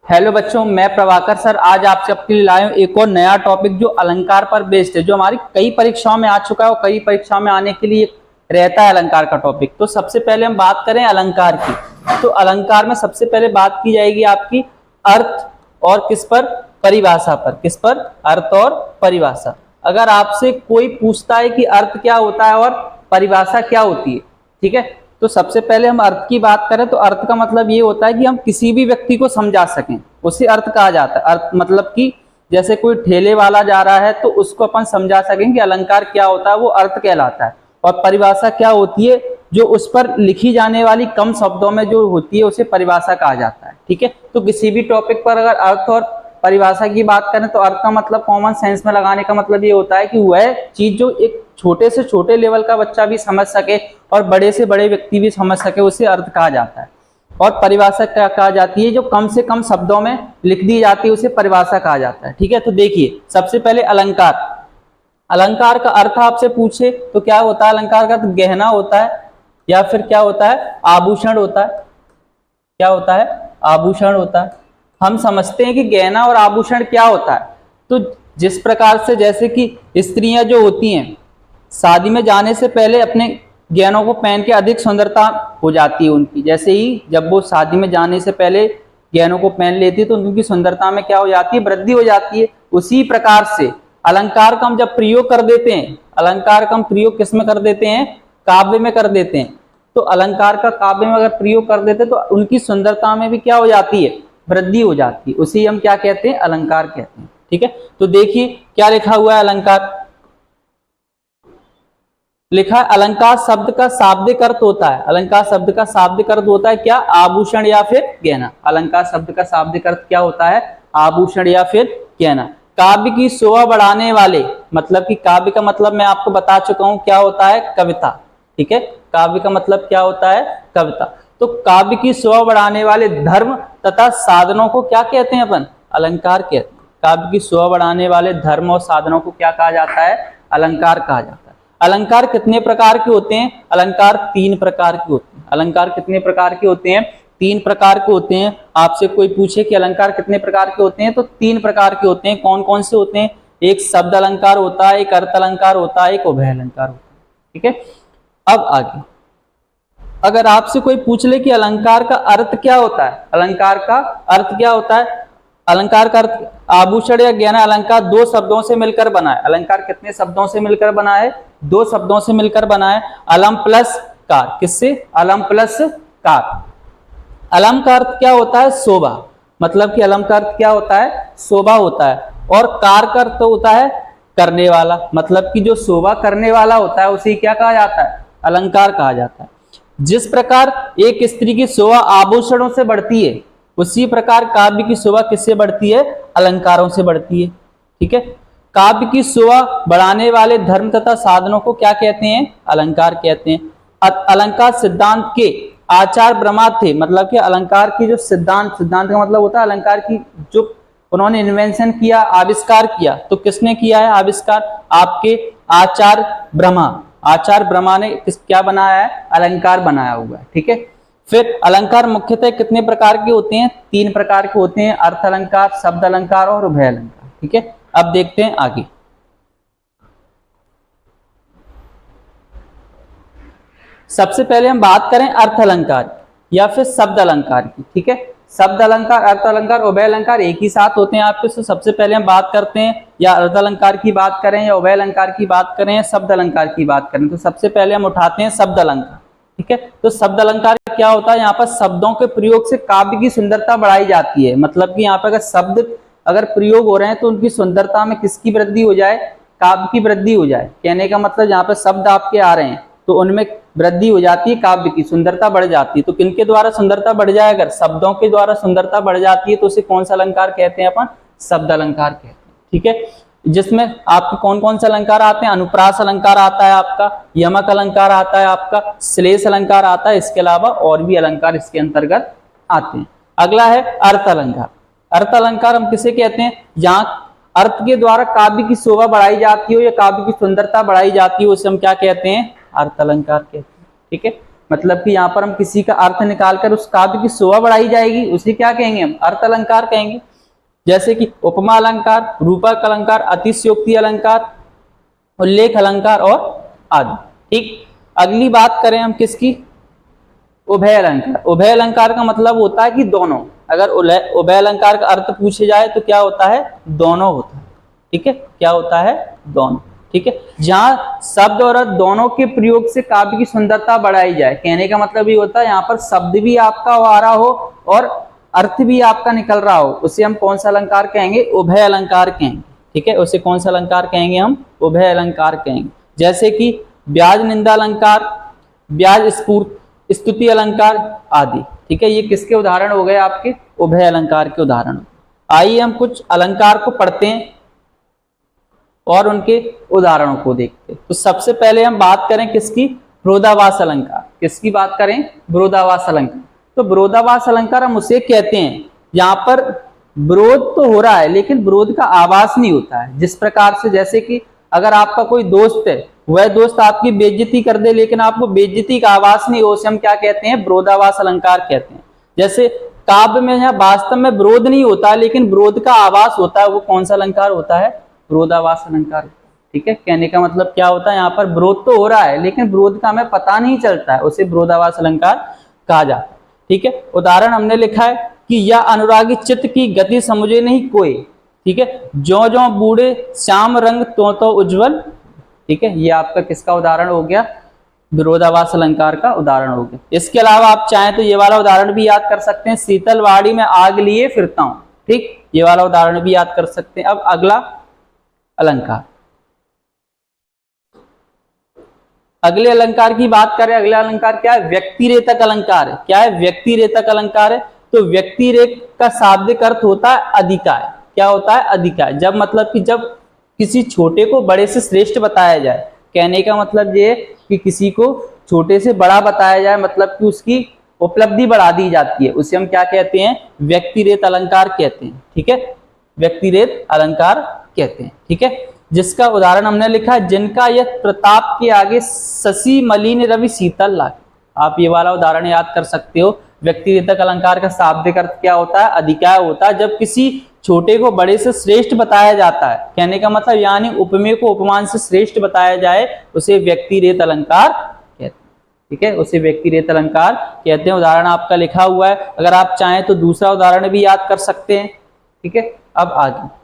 Hello बच्चों, मैं Prabhakar sir आज आपसे आपके लिए लाया हूं एक और नया टॉपिक जो अलंकार पर बेस्ड है, जो हमारी कई परीक्षाओं में आ चुका है और कई परीक्षाओं में आने के लिए रहता है अलंकार का टॉपिक। तो सबसे पहले हम बात करें अलंकार की। तो अलंकार में सबसे पहले बात की जाएगी आपकी अर्थ और किस पर, परिभाषा पर। किस पर? अर्थ और परिभाषा। अगर आपसे कोई पूछता है कि अर्थ क्या होता है और परिभाषा क्या होती है, ठीक है, तो सबसे पहले हम अर्थ की बात करें तो अर्थ का मतलब ये होता है कि हम किसी भी व्यक्ति को समझा सकें, उसे अर्थ कहा जाता है। अर्थ मतलब कि जैसे कोई ठेले वाला जा रहा है तो उसको अपन समझा सकें कि अलंकार क्या होता है, वो अर्थ कहलाता है। और परिभाषा क्या होती है? जो उस पर लिखी जाने वाली कम शब्दों में जो होती है उसे परिभाषा कहा जाता है। ठीक है, तो किसी भी टॉपिक पर अगर अर्थ और परिभाषा की बात करें तो अर्थ का मतलब कॉमन सेंस में लगाने का मतलब ये होता है कि वह चीज जो एक छोटे से छोटे लेवल का बच्चा भी समझ सके और बड़े से बड़े व्यक्ति भी समझ सके, उसे अर्थ कहा जाता है। और परिभाषा क्या कहा जाती है? जो कम से कम शब्दों में लिख दी जाती है उसे परिभाषा कहा जाता है। ठीक है, तो देखिए सबसे पहले अलंकार। अलंकार का अर्थ आपसे पूछे तो क्या होता है? अलंकार का अर्थ गहना होता है या फिर क्या होता है? आभूषण होता है। क्या होता है? आभूषण होता है। हम समझते हैं कि गहना और आभूषण क्या होता है। तो जिस प्रकार से जैसे कि स्त्रियां जो होती हैं शादी में जाने से पहले अपने गहनों को पहन के अधिक सुंदरता हो जाती है उनकी, जैसे ही जब वो शादी में जाने से पहले गहनों को पहन लेती है तो उनकी सुंदरता में क्या हो जाती है? वृद्धि हो जाती है। उसी प्रकार से अलंकार का हम जब प्रयोग कर देते हैं, अलंकार का हम प्रयोग किस में कर देते हैं? काव्य में कर देते हैं। तो अलंकार का काव्य में अगर प्रयोग कर देते हैं तो उनकी सुंदरता में भी क्या हो जाती है? वृद्धि हो जाती है। उसी हम क्या कहते हैं? अलंकार कहते हैं। ठीक है, तो देखिए क्या लिखा हुआ है। अलंकार लिखा है अलंकार शब्द का शाब्दिक अर्थ होता है। अलंकार शब्द का शाब्दिक अर्थ होता है क्या? आभूषण या फिर गहना। अलंकार शब्द का शाब्दिक अर्थ क्या होता है? आभूषण या फिर गहना। काव्य की शोभा बढ़ाने वाले, मतलब कि काव्य का मतलब मैं आपको बता चुका हूं क्या होता है? कविता। ठीक है, काव्य का मतलब क्या होता है? कविता। तो काव्य की शोभा बढ़ाने वाले धर्म तथा साधनों को क्या कहते हैं अपन? अलंकार कहते हैं। काव्य की शोभा बढ़ाने वाले धर्म और साधनों को क्या कहा जाता है? अलंकार कहा जाता है। अलंकार कितने प्रकार के होते हैं? अलंकार 3 प्रकार के होते हैं। अलंकार कितने प्रकार के होते हैं? 3 प्रकार के होते हैं। आपसे कोई पूछे कि अलंकार कितने प्रकार के होते हैं तो 3 प्रकार के होते हैं। कौन कौन से होते हैं? एक शब्द अलंकार होता है, एक अर्थ अलंकार होता है, एक उभय अलंकार होता है। ठीक है, अब आगे अगर आपसे कोई पूछ ले कि अलंकार का अर्थ क्या होता है, अलंकार का अर्थ क्या होता है? अलंकार का अर्थ आभूषण या गहना। अलंकार 2 शब्दों से मिलकर बना है। अलंकार कितने शब्दों से मिलकर बना है? 2 शब्दों से मिलकर बना है। अलम प्लस कार। किससे? अलम प्लस कार। अलम का अर्थ क्या होता है? शोभा। मतलब कि अलम का अर्थ क्या होता है? शोभा होता है। और कार का अर्थ होता है करने वाला। मतलब कि जो शोभा करने वाला होता है उसे क्या कहा जाता है? अलंकार कहा जाता है। जिस प्रकार एक स्त्री की शोभा आभूषणों से बढ़ती है, उसी प्रकार काव्य की शोभा किससे बढ़ती है? अलंकारों से बढ़ती है। ठीक है, काव्य की शोभा बढ़ाने वाले धर्म तथा साधनों को क्या कहते हैं? अलंकार कहते हैं। अलंकार सिद्धांत के आचार ब्रह्मा थे। मतलब कि अलंकार की जो सिद्धांत का मतलब होता है अलंकार की जो उन्होंने इन्वेंशन किया, आविष्कार किया, तो किसने किया है आविष्कार? आपके आचार ब्रह्मा। आचार्य ब्रह्मा ने क्या बनाया है? अलंकार बनाया हुआ है। ठीक है, फिर अलंकार मुख्यतः कितने प्रकार के होते हैं? 3 प्रकार के होते हैं। अर्थ अलंकार, शब्द अलंकार और उभय अलंकार। ठीक है, अब देखते हैं आगे। सबसे पहले हम बात करें अर्थ अलंकार या फिर शब्द अलंकार की। ठीक है, शब्द अलंकार, अर्थ अलंकार, उभय अलंकार एक ही साथ होते हैं आपके। तो सबसे पहले हम बात करते हैं या अर्थ अलंकार की बात करें या उभय अलंकार की बात करें या शब्द अलंकार की बात करें, तो सबसे पहले हम उठाते हैं शब्द अलंकार। ठीक है, तो शब्द अलंकार क्या होता है? यहाँ पर शब्दों के प्रयोग से काव्य की सुंदरता बढ़ाई जाती है। मतलब कि यहाँ पर अगर शब्द अगर प्रयोग हो रहे हैं तो उनकी सुंदरता में किसकी वृद्धि हो जाए? काव्य की वृद्धि हो जाए। कहने का मतलब यहाँ पर शब्द आपके आ रहे हैं तो उनमें वृद्धि हो जाती है, काव्य की सुंदरता बढ़ जाती है। तो किनके द्वारा सुंदरता बढ़ जाए? अगर शब्दों के द्वारा सुंदरता बढ़ जाती है तो उसे कौन सा अलंकार कहते हैं अपन? शब्द अलंकार कहते हैं। ठीक है, जिसमें आपके कौन कौन से अलंकार आते हैं? अनुप्रास अलंकार आता है आपका, यमक अलंकार आता है आपका, श्लेष अलंकार आता है, इसके अलावा और भी अलंकार इसके अंतर्गत आते हैं। अगला है अर्थ अलंकार। अर्थ अलंकार हम किसे कहते हैं? जहाँ अर्थ के द्वारा काव्य की शोभा बढ़ाई जाती हो या काव्य की सुंदरता बढ़ाई जाती है उसे हम क्या कहते हैं? अर्थ अलंकार कहते हैं। ठीक है, मतलब कि यहाँ पर हम किसी का अर्थ निकालकर उस काव्य की शोभा बढ़ाई जाएगी, उसे क्या कहेंगे हम? अर्थ अलंकार कहेंगे। जैसे कि उपमा अलंकार, रूपक अलंकार, अतिशयोक्ति अलंकार, उल्लेख अलंकार और आदि। ठीक, अगली बात करें हम किसकी? उभय अलंकार। उभय अलंकार का मतलब होता है कि दोनों। अगर उभय अलंकार का अर्थ पूछे जाए तो क्या होता है? दोनों होता है। ठीक है, क्या होता है? दोनों। ठीक है, जहां शब्द और अर्थ दोनों के प्रयोग से काव्य की सुंदरता बढ़ाई जाए। कहने का मतलब ये होता है यहाँ पर शब्द भी आपका आ रहा हो और अर्थ भी आपका निकल रहा हो, उसे हम कौन सा अलंकार कहेंगे? उभय अलंकार कहेंगे। ठीक है, उसे कौन सा अलंकार कहेंगे हम? उभय अलंकार कहेंगे। जैसे कि ब्याज निंदा अलंकार, ब्याज स्तुति अलंकार आदि। ठीक है, ये किसके उदाहरण हो गए? आपके उभय अलंकार के उदाहरण। आइए हम कुछ अलंकार को पढ़ते हैं और उनके उदाहरणों को देखते हैं। तो सबसे पहले हम बात करें किसकी? विरोधाभास अलंकार। किसकी बात करें? विरोधाभास अलंकार। तो विरोधाभास अलंकार हम उसे कहते हैं यहाँ पर विरोध तो हो रहा है लेकिन विरोध का आभास नहीं होता है। जिस प्रकार से, जैसे कि अगर आपका कोई दोस्त है, वह दोस्त आपकी बेइज्जती कर दे लेकिन आपको बेइज्जती का आभास नहीं हो, उसे हम क्या कहते हैं? विरोधाभास अलंकार कहते हैं। जैसे काव्य में यहाँ वास्तव में विरोध नहीं होता लेकिन विरोध का आभास होता है, वो कौन सा अलंकार होता है? विरोधाभास अलंकार। ठीक है, कहने का मतलब क्या होता है? यहाँ पर विरोध तो हो रहा है लेकिन विरोध का हमें पता नहीं चलता है, उसे विरोधाभास अलंकार कहा जाता है। ठीक है, उदाहरण हमने लिखा है कि यह अनुरागी चित्त की गति समझे नहीं कोई। ठीक है, जो जो बूढ़े श्याम रंग तो उज्जवल। ठीक है, ये आपका किसका उदाहरण हो गया? विरोधाभास अलंकार का उदाहरण हो गया। इसके अलावा आप चाहें तो ये वाला उदाहरण भी याद कर सकते हैं, शीतलवाड़ी में आग लिए फिरता हूं। ठीक, ये वाला उदाहरण भी याद कर सकते हैं। अब अगला अलंकार, अगले अलंकार की बात करें। अगला अलंकार क्या है? व्यक्तिरेतक अलंकार है। क्या है? व्यक्तिरेतक अलंकार है। तो व्यक्तिरेक का शाब्दिक अर्थ होता है अधिकाय। क्या होता है? अधिकाय। जब मतलब कि जब किसी छोटे को बड़े से श्रेष्ठ बताया जाए। कहने का मतलब ये कि किसी को छोटे से बड़ा बताया जाए, मतलब कि उसकी उपलब्धि बढ़ा दी जाती है, उसे हम क्या कहते हैं? व्यक्तिरेत अलंकार कहते हैं। ठीक है, व्यक्तिरेत अलंकार कहते हैं। ठीक है, जिसका उदाहरण हमने लिखा है, जिनका यह प्रताप के आगे शशि मलिन रवि शीतल लागे। आप ये वाला उदाहरण याद कर सकते हो। व्यक्तिरेतक अलंकार का शाब्दिक अर्थ क्या होता है? अधिकाय होता है। जब किसी छोटे को बड़े से श्रेष्ठ बताया जाता है, कहने का मतलब यानी उपमेय को उपमान से श्रेष्ठ बताया जाए, उसे व्यक्तिरेत अलंकार कहते हैं। ठीक है, उसे व्यक्तिरेत अलंकार कहते हैं। उदाहरण आपका लिखा हुआ है, अगर आप चाहें तो दूसरा उदाहरण भी याद कर सकते हैं। ठीक है, अब आगे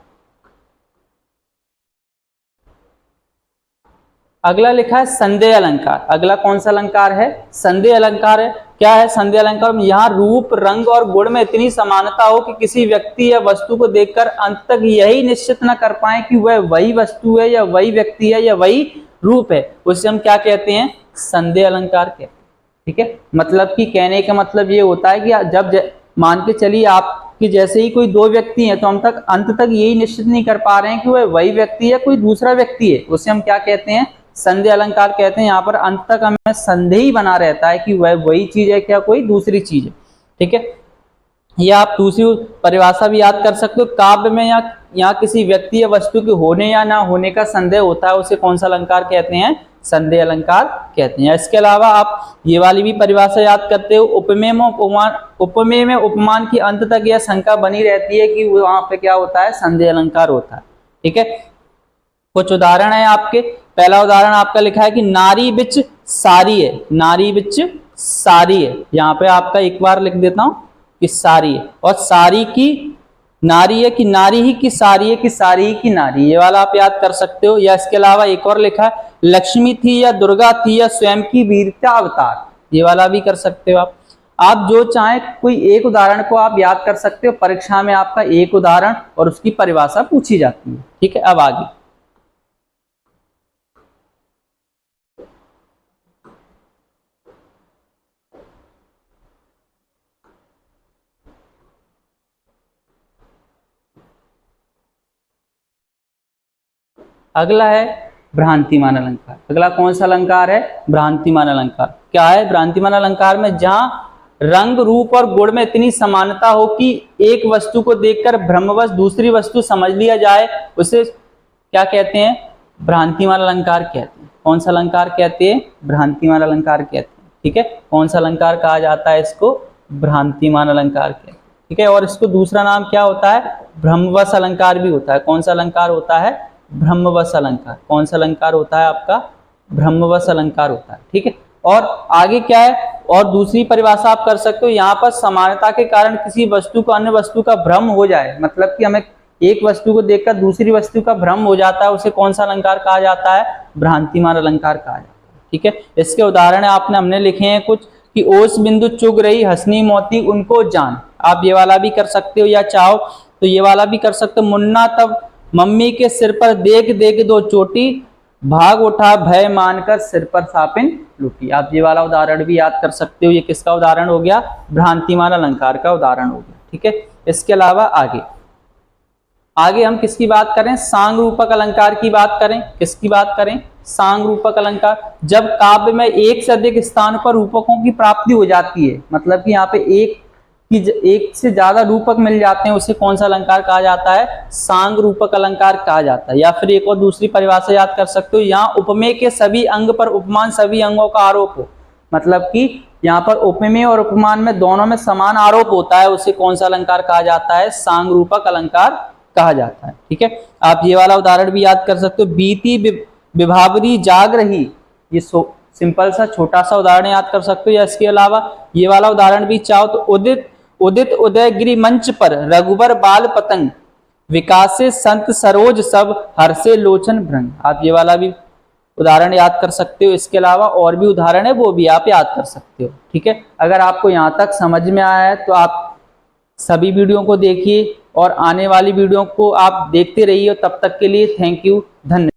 अगला लिखा है संदेह अलंकार। अगला कौन सा अलंकार है? संदेह अलंकार है। क्या है संदेह अलंकार? यहाँ रूप, रंग और गुण में इतनी समानता हो कि किसी व्यक्ति या वस्तु को देखकर अंत तक यही निश्चित न कर पाए कि वह वही वस्तु है या वही व्यक्ति है या वही रूप है, उसे हम क्या कहते हैं? संदेह अलंकार कहते हैं। ठीक है, मतलब कि कहने का मतलब ये होता है कि जब मान के चलिए आपकी जैसे ही कोई दो व्यक्ति हैं तो हम तक अंत तक यही निश्चित नहीं कर पा रहे हैं कि वह वही व्यक्ति है कोई दूसरा व्यक्ति है, उसे हम क्या कहते हैं? संदेह अलंकार कहते हैं। यहाँ पर अंत तक हमें संदेह ही बना रहता है कि वह वही चीज है क्या कोई दूसरी चीज है। ठीक है, या आप दूसरी परिभाषा भी याद कर सकते हो। काव्य में यहाँ किसी व्यक्ति या वस्तु के होने या ना होने का संदेह होता है, उसे कौन सा अलंकार कहते हैं? संदेह अलंकार कहते हैं। इसके अलावा आप ये वाली भी परिभाषा याद करते हो, उपमेय में उपमान की अंत तक यह शंका बनी रहती है कि वहां पे क्या होता है? संदेह अलंकार होता है। ठीक है, कुछ उदाहरण है आपके। पहला उदाहरण आपका लिखा है कि नारी बिच सारी है। नारी बिच सारी है, यहाँ पे आपका एक बार लिख देता हूं कि सारी है, और सारी की नारी है कि नारी ही की सारी है कि सारी ही की नारी, ये वाला आप याद कर सकते हो। या इसके अलावा एक और लिखा है, लक्ष्मी थी या दुर्गा थी या स्वयं की वीरता अवतार, ये वाला भी कर सकते हो आप जो चाहें कोई एक उदाहरण को आप याद कर सकते हो। परीक्षा में आपका एक उदाहरण और उसकी परिभाषा पूछी जाती है। ठीक है, अब आगे अगला है भ्रांतिमान अलंकार। अगला कौन सा अलंकार है? भ्रांतिमान अलंकार। क्या है भ्रांतिमान अलंकार में? जहां रंग, रूप और गुण में इतनी समानता हो कि एक वस्तु को देखकर भ्रमवश दूसरी वस्तु समझ लिया जाए, उसे क्या कहते हैं? भ्रांतिमान अलंकार कहते हैं। कौन सा अलंकार कहते हैं? भ्रांतिमान अलंकार कहते हैं। ठीक है, कौन सा अलंकार कहा जाता है इसको? भ्रांतिमान अलंकार के, ठीक है। और इसको दूसरा नाम क्या होता है? ब्रह्मवश अलंकार भी होता है। कौन सा अलंकार होता है? ब्रह्मवश अलंकार। कौन सा अलंकार होता है आपका? ब्रह्मवश अलंकार होता है, ठीक है। और आगे क्या है, और दूसरी परिभाषा आप कर सकते हो, यहाँ पर समानता के कारण किसी वस्तु को अन्य वस्तु का भ्रम हो जाए, मतलब कि हमें एक वस्तु को देखकर दूसरी वस्तु का भ्रम हो जाता है, उसे कौन सा अलंकार कहा जाता है? भ्रांतिमान अलंकार कहा जाता है, ठीक है। इसके उदाहरण हमने लिखे हैं कुछ, कि ओस बिंदु चुग रही हंसनी मोती उनको जान। आप ये वाला भी कर सकते हो, या चाहो तो ये वाला भी कर सकते हो। मुन्ना तब मम्मी के सिर पर देख देख दो चोटी, भाग उठा भय मानकर सिर पर सापिन लूटी। आप ये वाला उदाहरण भी याद कर सकते हो। ये किसका उदाहरण हो गया? भ्रांतिमान अलंकार का उदाहरण हो गया, ठीक है। इसके अलावा आगे हम किसकी बात करें? सांग रूपक अलंकार की बात करें। किसकी बात करें? सांग रूपक अलंकार। जब काव्य में एक से अधिक स्थान पर रूपकों की प्राप्ति हो जाती है, मतलब कि यहाँ पे एक से ज्यादा रूपक मिल जाते हैं, उसे कौन सा अलंकार कहा जाता है? सांग रूपक अलंकार कहा जाता है। या फिर एक और दूसरी परिभाषा याद कर सकते हो, यहाँ उपमेय के सभी अंग पर उपमान सभी अंगों का आरोप हो, मतलब कि यहाँ पर उपमेय और उपमान में दोनों में समान आरोप होता है, उसे कौन सा अलंकार कहा जाता है? सांग रूपक अलंकार कहा जाता है, ठीक है। आप ये वाला उदाहरण भी याद कर सकते हो, बीती विभावरी जाग रही। ये सिंपल सा छोटा सा उदाहरण याद कर सकते हो। या इसके अलावा ये वाला उदाहरण भी चाहो तो, उदित उदयगिरी मंच पर रघुबर बाल पतंग, विकासे संत सरोज सब हर्षे लोचन भ्रंग। आप ये वाला भी उदाहरण याद कर सकते हो। इसके अलावा और भी उदाहरण है, वो भी आप याद कर सकते हो, ठीक है। अगर आपको यहाँ तक समझ में आया है तो आप सभी वीडियो को देखिए और आने वाली वीडियो को आप देखते रहिए। तब तक के लिए थैंक यू, धन्यवाद।